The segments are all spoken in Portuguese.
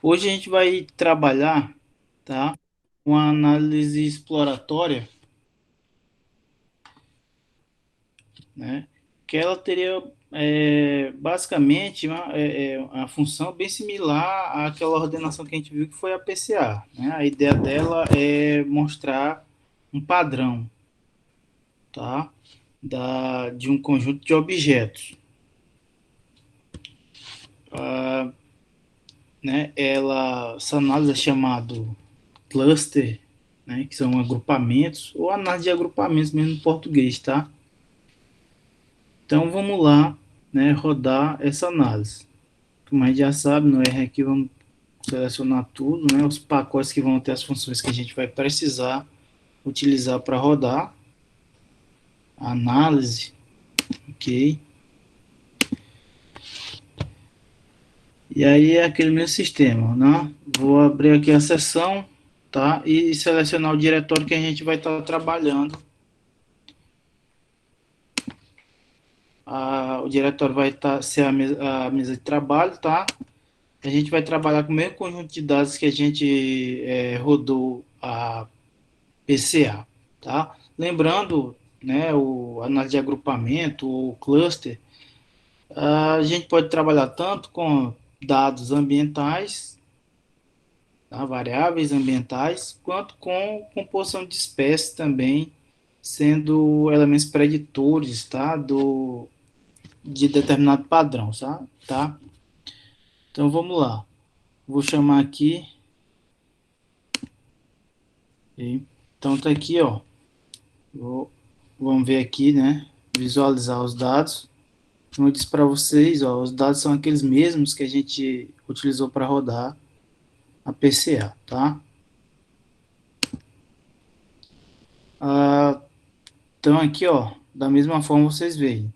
Hoje a gente vai trabalhar, tá, uma análise exploratória, né, que ela teria basicamente uma função bem similar àquela ordenação que a gente viu que foi a PCA, né? A ideia dela é mostrar um padrão, tá, de um conjunto de objetos. Ah, né, essa análise é chamado cluster, né, que são agrupamentos, ou análise de agrupamentos mesmo em português, tá? Então vamos lá, né, rodar essa análise. Como a gente já sabe, no R aqui vamos selecionar tudo, né, os pacotes que vão ter as funções que a gente vai precisar utilizar para rodar a análise, ok? E aí é aquele mesmo sistema, né? Vou abrir aqui a seção, tá? E selecionar o diretório que a gente vai estar trabalhando. O diretório vai ser a mesa de trabalho, tá? A gente vai trabalhar com o mesmo conjunto de dados que a gente rodou a PCA, tá? Lembrando, né, o análise de agrupamento, o cluster, a gente pode trabalhar tanto com dados ambientais, tá, variáveis ambientais, quanto com composição de espécies também, sendo elementos preditores, tá, de determinado padrão, tá? Então vamos lá. Vou chamar aqui, ok? Então tá aqui, ó. Vamos ver aqui, né? Visualizar os dados. Como eu disse para vocês, ó, os dados são aqueles mesmos que a gente utilizou para rodar a PCA, tá? Ah, então aqui, ó, da mesma forma vocês veem.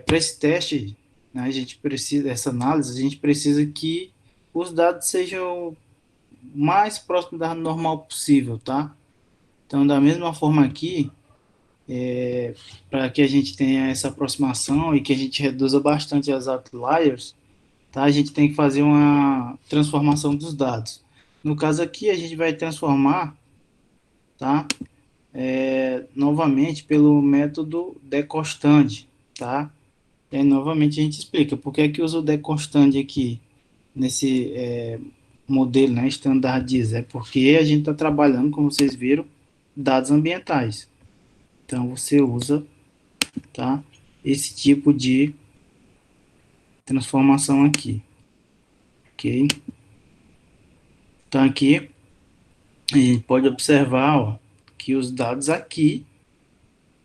Para esse teste, né, a gente precisa, essa análise, a gente precisa que os dados sejam o mais próximo da normal possível, tá? Então, da mesma forma aqui, para que a gente tenha essa aproximação e que a gente reduza bastante as outliers, tá? A gente tem que fazer uma transformação dos dados. No caso aqui, a gente vai transformar, tá? Novamente pelo método deconstand, tá? E aí, novamente a gente explica por que é que usa o deconstand aqui nesse modelo, né, standardiza. É porque a gente está trabalhando, como vocês viram, dados ambientais. Então você usa, tá? Esse tipo de transformação aqui, ok? Então aqui a gente pode observar, ó, que os dados aqui,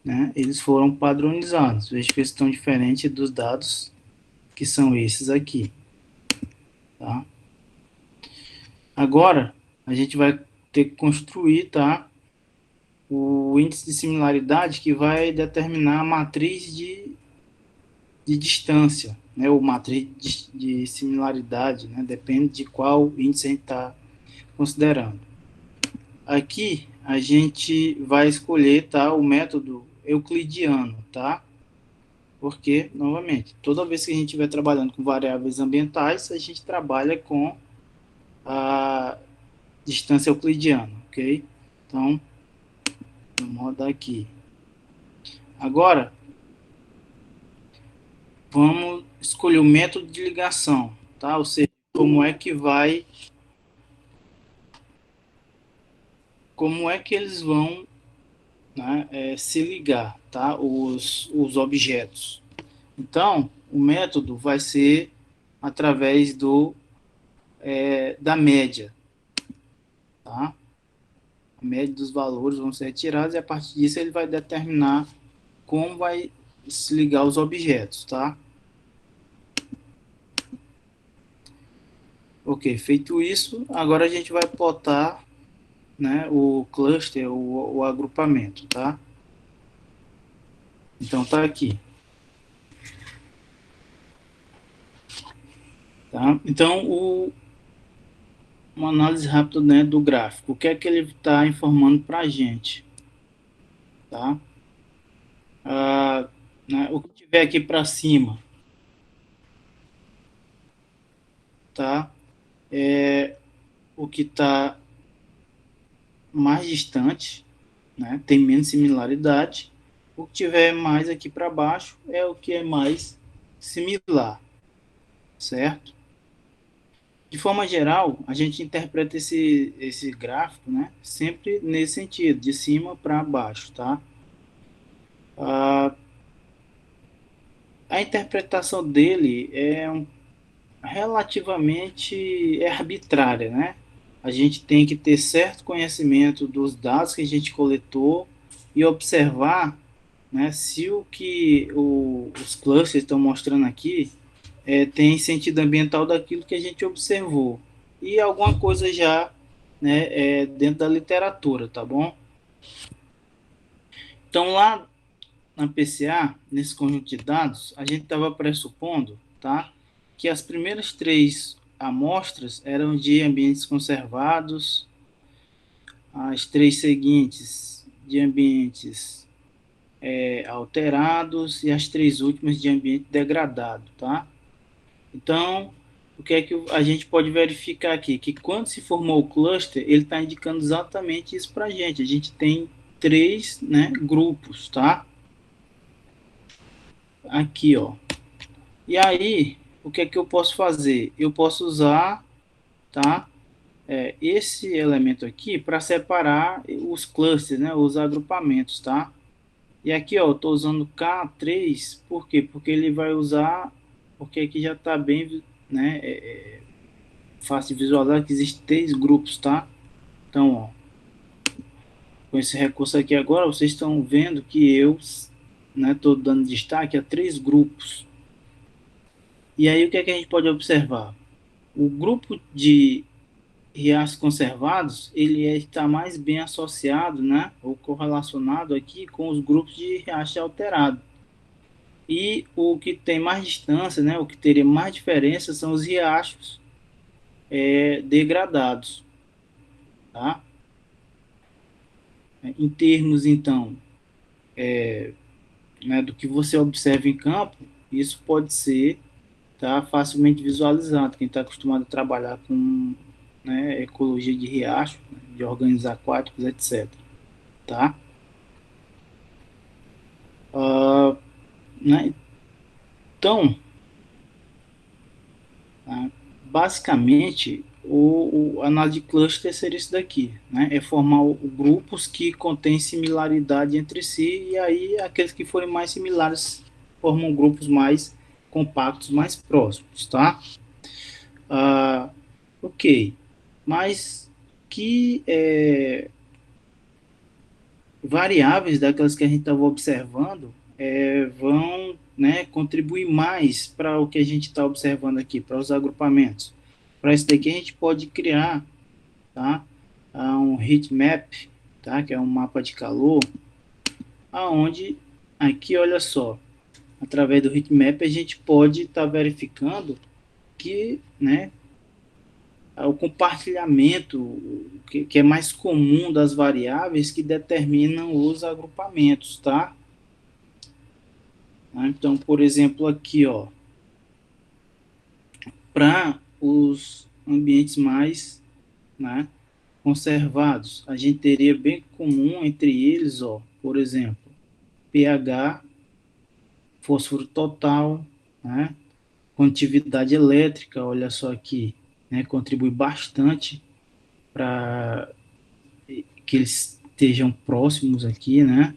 né, eles foram padronizados. Veja que eles estão diferentes dos dados que são esses aqui, tá? Agora a gente vai ter que construir, tá, o índice de similaridade que vai determinar a matriz de distância, né, ou matriz de similaridade, né, depende de qual índice a gente está considerando. Aqui a gente vai escolher, tá, o método euclidiano, tá? Porque, novamente, toda vez que a gente estiver trabalhando com variáveis ambientais, a gente trabalha com a distância euclidiana, ok? Então, vamos rodar aqui. Agora, vamos escolher o método de ligação, tá? Ou seja, como é que eles vão, né, se ligar, tá? Os objetos. Então, o método vai ser através da média, tá? A média dos valores vão ser retirados e a partir disso ele vai determinar como vai se ligar os objetos, tá? Ok, feito isso, agora a gente vai plotar, né, o cluster, o agrupamento, tá? Então tá aqui, tá? Então uma análise rápida, né, do gráfico, o que é que ele está informando para a gente, tá? Né, o que tiver aqui para cima, tá? o que está mais distante, né, tem menos similaridade. O que tiver mais aqui para baixo é o que é mais similar, certo? De forma geral, a gente interpreta esse gráfico, né, sempre nesse sentido, de cima para baixo, tá? A, a interpretação dele é relativamente arbitrária, né? A gente tem que ter certo conhecimento dos dados que a gente coletou e observar, né, se o que os clusters estão mostrando aqui tem sentido ambiental daquilo que a gente observou e alguma coisa já, né, dentro da literatura, tá bom? Então lá na PCA, nesse conjunto de dados, a gente estava pressupondo, tá, que as primeiras três amostras eram de ambientes conservados, as três seguintes de ambientes alterados e as três últimas de ambiente degradado, tá? Então, o que é que a gente pode verificar aqui? Que quando se formou o cluster, ele está indicando exatamente isso para a gente. A gente tem três, né, grupos, tá? Aqui, ó. E aí, o que é que eu posso fazer? Eu posso usar, tá? Esse elemento aqui para separar os clusters, né? Os agrupamentos, tá? E aqui, ó, eu estou usando K3, por quê? Porque ele vai usar, porque aqui já está bem, né? Fácil de visualizar que existem três grupos, tá? Então, ó, com esse recurso aqui agora, vocês estão vendo que eu, né, estou dando destaque a três grupos. E aí, o que é que a gente pode observar? O grupo de riachos conservados, ele está mais bem associado, né, ou correlacionado aqui com os grupos de riacho alterado. E o que tem mais distância, né, o que teria mais diferença são os riachos degradados, tá? Em termos, então, né, do que você observa em campo, isso pode ser, tá, facilmente visualizado. Quem está acostumado a trabalhar com, né, ecologia de riacho, de organismos aquáticos, etc. Tá? Né? Então, tá? Basicamente, a análise de cluster seria isso daqui, né? É formar grupos que contêm similaridade entre si e aí aqueles que forem mais similares formam grupos mais compactos, mais próximos, tá? Ah, ok, mas que variáveis daquelas que a gente estava observando vão, né, contribuir mais para o que a gente está observando aqui, para os agrupamentos. Para isso daqui a gente pode criar, tá, um heat map, tá, que é um mapa de calor, aonde aqui, olha só, através do heat map a gente pode estar verificando que, né, o compartilhamento que é mais comum das variáveis que determinam os agrupamentos, tá? Então, por exemplo, aqui, ó, para os ambientes mais, né, conservados, a gente teria bem comum entre eles, ó, por exemplo, pH, fósforo total, né, condutividade elétrica, olha só aqui, né, contribui bastante para que eles estejam próximos aqui, né?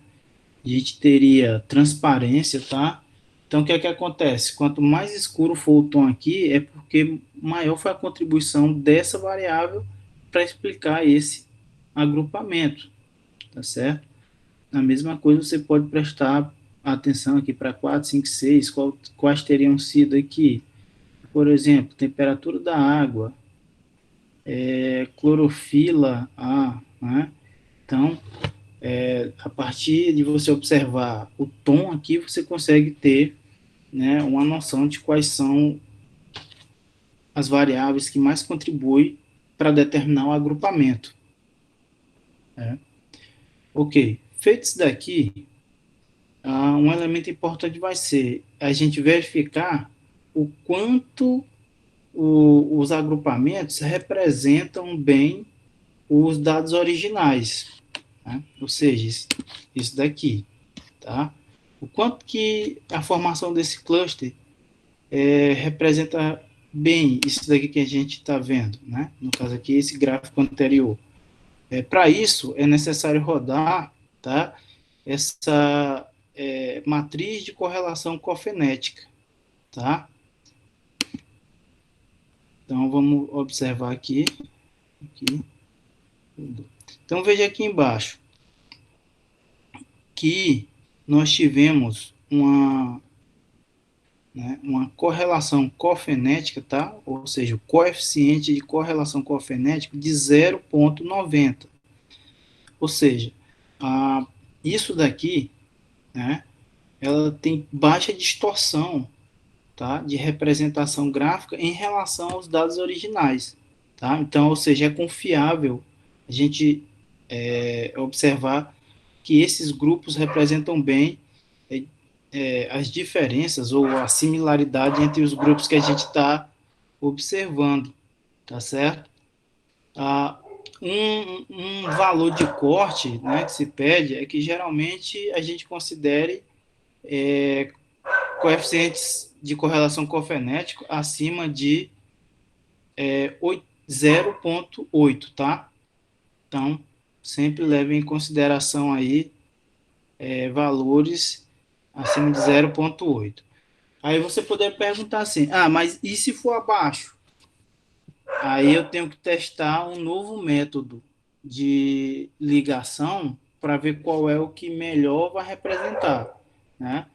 A gente teria transparência, tá? Então, o que é que acontece? Quanto mais escuro for o tom aqui, é porque maior foi a contribuição dessa variável para explicar esse agrupamento, tá certo? A mesma coisa você pode prestar atenção aqui para 4, 5, 6, quais teriam sido aqui. Por exemplo, temperatura da água, clorofila A, né? Então, a partir de você observar o tom aqui, você consegue ter, né, uma noção de quais são as variáveis que mais contribuem para determinar o agrupamento. Né? Ok, feito isso daqui, um elemento importante vai ser a gente verificar o quanto os agrupamentos representam bem os dados originais, né? Ou seja, isso daqui, tá? O quanto que a formação desse cluster representa bem isso daqui que a gente está vendo, né? No caso aqui, esse gráfico anterior. Para isso, é necessário rodar, tá? Essa matriz de correlação cofenética, tá? Então, vamos observar aqui. Então, veja aqui embaixo que nós tivemos uma correlação cofenética, tá? Ou seja, o coeficiente de correlação cofenética de 0,90. Ou seja, isso daqui, né, ela tem baixa distorção, tá, de representação gráfica em relação aos dados originais. Tá? Então, ou seja, é confiável a gente observar que esses grupos representam bem as diferenças ou a similaridade entre os grupos que a gente está observando, tá certo? Um valor de corte, né, que se pede é que geralmente a gente considere coeficientes de correlação cofenético acima de 0,8, tá? Então, sempre leve em consideração aí valores acima de 0,8. Aí você poderia perguntar assim, mas e se for abaixo? Aí eu tenho que testar um novo método de ligação para ver qual é o que melhor vai representar, né?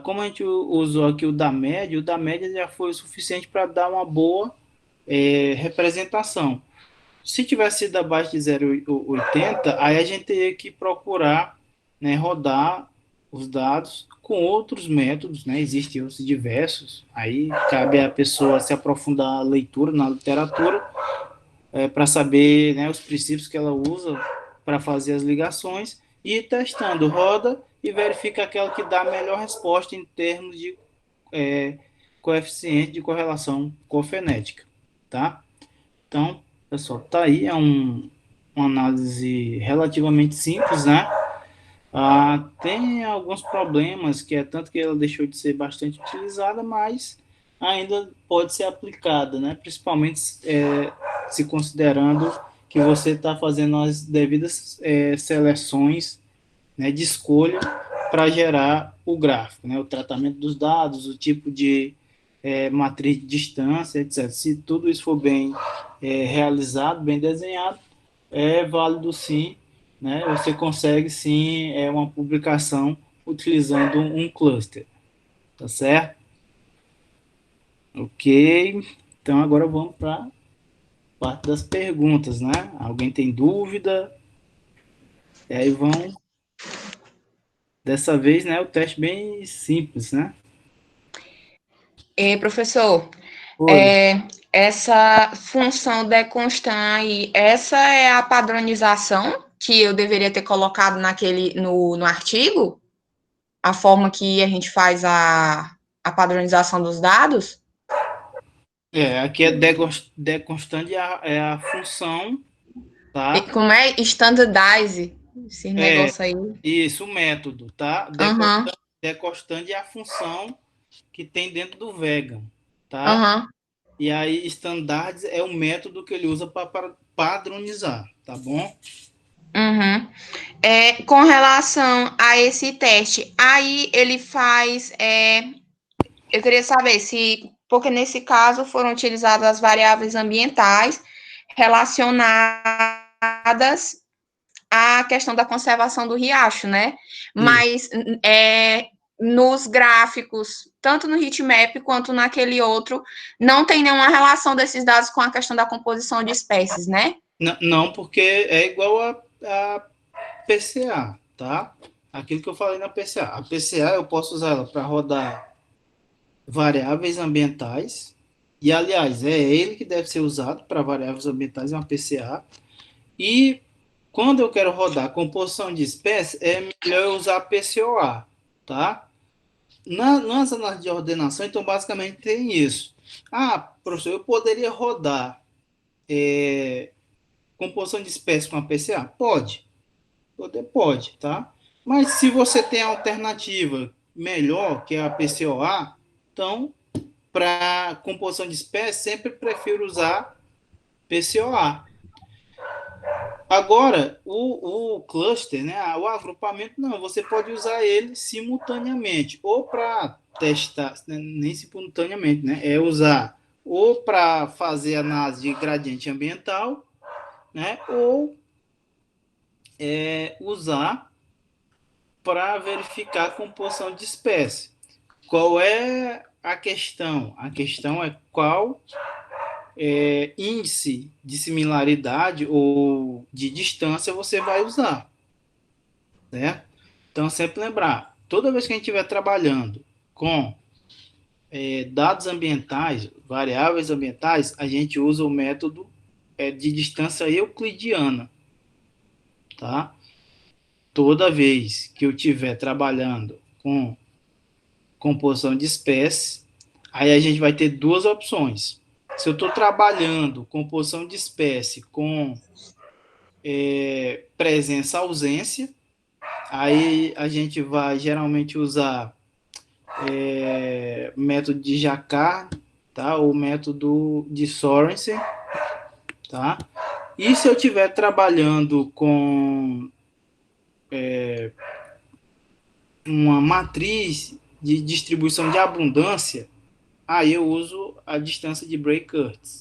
Como a gente usou aqui o da média já foi o suficiente para dar uma boa representação. Se tivesse sido abaixo de 0,80, aí a gente teria que procurar, né, rodar os dados com outros métodos, né? Existem outros diversos. Aí cabe a pessoa se aprofundar na leitura, na literatura, para saber, né, os princípios que ela usa para fazer as ligações e ir testando, roda e verifica aquela que dá a melhor resposta em termos de coeficiente de correlação cofenética, tá? Então, pessoal, tá aí, uma análise relativamente simples, né? Tem alguns problemas, que é tanto que ela deixou de ser bastante utilizada, mas ainda pode ser aplicada, né? Principalmente se considerando que você está fazendo as devidas seleções, né, de escolha para gerar o gráfico, né? O tratamento dos dados, o tipo de matriz de distância, etc. Se tudo isso for bem realizado, bem desenhado, é válido sim, né? Você consegue sim uma publicação utilizando um cluster, tá certo? Ok, então agora vamos para a parte das perguntas, né? Alguém tem dúvida? E aí vão, dessa vez, né, o teste bem simples, né? E, professor, Oi. essa função deconstant aí, essa é a padronização que eu deveria ter colocado no artigo? A forma que a gente faz a padronização dos dados? Aqui é deconstante é a função, E tá? como é standardize esse É, negócio aí? isso, o método, tá? Aham, Decostante é a função que tem dentro do vegan, tá? aham. E aí, standards é o método que ele usa para padronizar, tá bom? Uhum. Com relação a esse teste, aí ele faz. Eu queria saber se, porque nesse caso foram utilizadas as variáveis ambientais relacionadas à questão da conservação do riacho, né? Isso. Mas nos gráficos, tanto no heatmap quanto naquele outro, não tem nenhuma relação desses dados com a questão da composição de espécies, né? Não, porque é igual a PCA, tá? Aquilo que eu falei na PCA. A PCA eu posso usar ela para rodar variáveis ambientais, e aliás, é ele que deve ser usado para variáveis ambientais, é uma PCA. E quando eu quero rodar composição de espécie, é melhor eu usar PCOA, tá? Nas análises de ordenação, então basicamente tem isso. Ah, professor, eu poderia rodar composição de espécie com a PCA? Pode, tá? Mas se você tem a alternativa melhor, que é a PCOA, então, para composição de espécie, sempre prefiro usar PCOA. Agora, o cluster, né, o agrupamento, não, você pode usar ele simultaneamente, ou para testar, né, nem simultaneamente, né, é usar ou para fazer análise de gradiente ambiental, né, ou usar para verificar a composição de espécie. Qual é a questão? A questão é qual índice de similaridade ou de distância você vai usar, né? Então, sempre lembrar, toda vez que a gente estiver trabalhando com dados ambientais, variáveis ambientais, a gente usa o método de distância euclidiana, tá? Toda vez que eu estiver trabalhando com composição de espécies, aí a gente vai ter duas opções. Se eu estou trabalhando composição de espécie com presença-ausência, aí a gente vai geralmente usar método de Jacquard, tá? Ou método de Sorensen, tá? E se eu estiver trabalhando com uma matriz de distribuição de abundância, aí eu uso a distância de Bray-Curtis.